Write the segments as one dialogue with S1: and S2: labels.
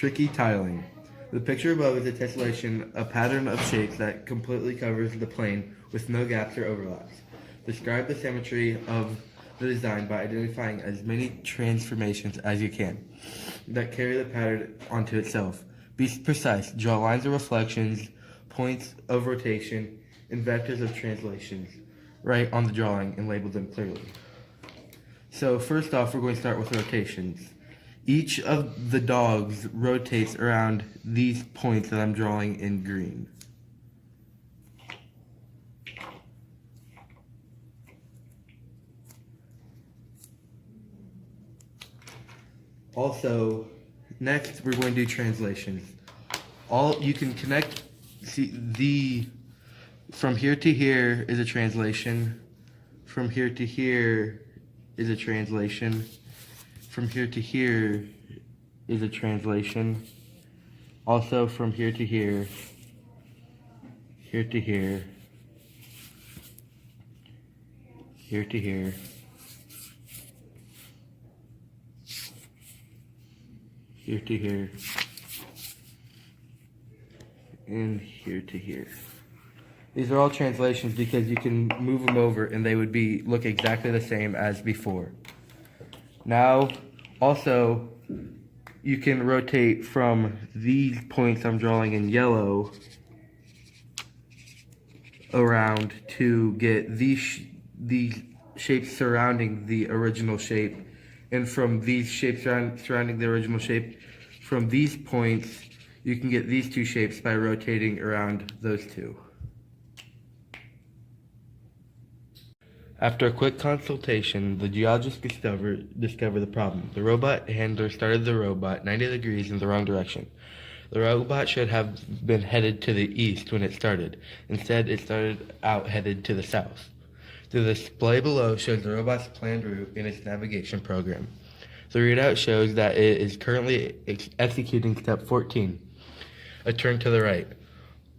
S1: tricky tiling. The picture above is a tessellation, a pattern of shapes that completely covers the plane with no gaps or overlaps. Describe the symmetry of the design by identifying as many transformations as you can that carry the pattern onto itself. Be precise. Draw lines of reflections, points of rotation, and vectors of translations. Write on the drawing and label them clearly. So first off, we're going to start with rotations. Each of the dogs rotates around these points that I'm drawing in green. Also, next we're going to do translations. You can connect, from here to here is a translation, from here to here is a translation, from here to here is a translation, also from here to here, here to here, here to here, here to here, and here to here. These are all translations because you can move them over and they would look exactly the same as before. Now, also, you can rotate from these points I'm drawing in yellow around to get these shapes surrounding the original shape, and from these shapes surrounding the original shape, from these points, you can get these two shapes by rotating around those two. After a quick consultation, the geologist discovered the problem. The robot handler started the robot 90 degrees in the wrong direction. The robot should have been headed to the east when it started. Instead, it started out headed to the south. The display below shows the robot's planned route in its navigation program. The readout shows that it is currently executing step 14, a turn to the right.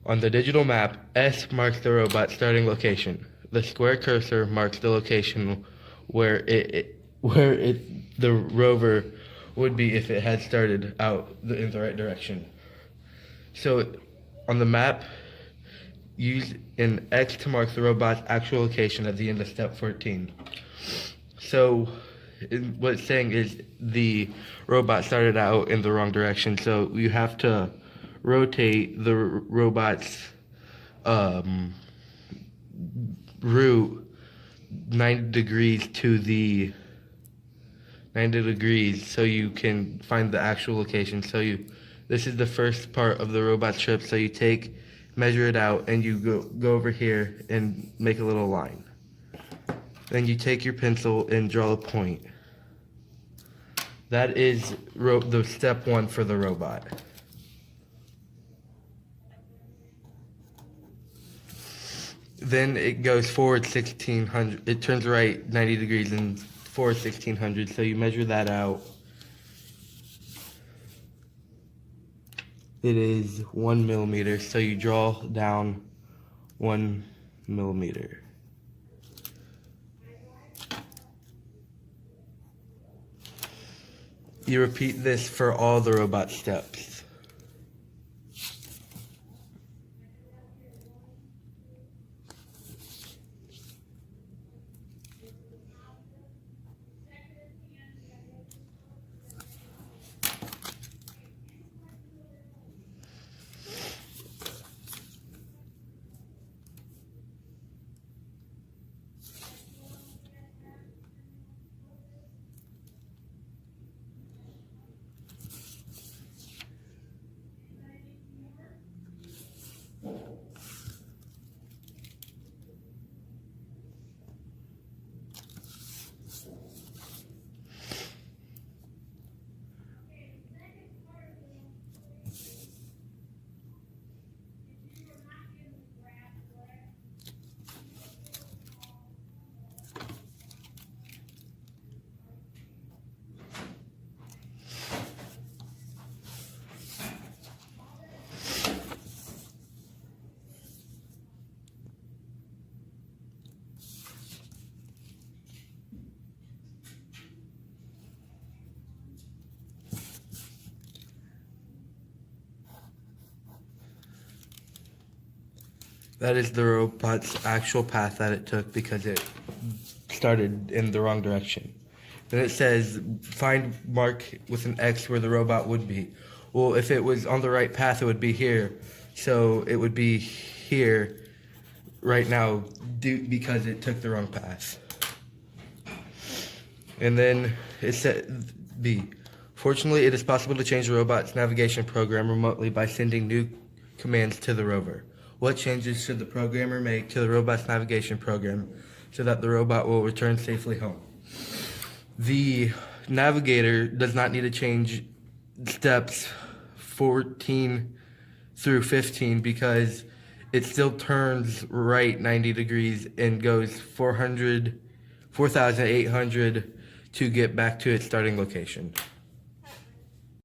S1: On the digital map, S marks the robot's starting location. The square cursor marks the location where the rover would be if it had started out in the right direction. So on the map, use an X to mark the robot's actual location at the end of step 14. So what it's saying is the robot started out in the wrong direction, so you have to rotate the robot's route 90 degrees to the 90 degrees so you can find the actual location. This is the first part of the robot trip, so you measure it out, and you go over here and make a little line. Then you take your pencil and draw a point. That is the step 1 for the robot. Then it goes forward 1600. It turns right 90 degrees and forward 1600. So you measure that out. It is 1 millimeter. So you draw down 1 millimeter. You repeat this for all the robot steps. That is the robot's actual path that it took because it started in the wrong direction. Then it says find mark with an X where the robot would be. Well, if it was on the right path, it would be here. So it would be here right now because it took the wrong path. And then it said B. Fortunately, it is possible to change the robot's navigation program remotely by sending new commands to the rover. What changes should the programmer make to the robot's navigation program so that the robot will return safely home? The navigator does not need to change steps 14 through 15 because it still turns right 90 degrees and goes 4,800 to get back to its starting location.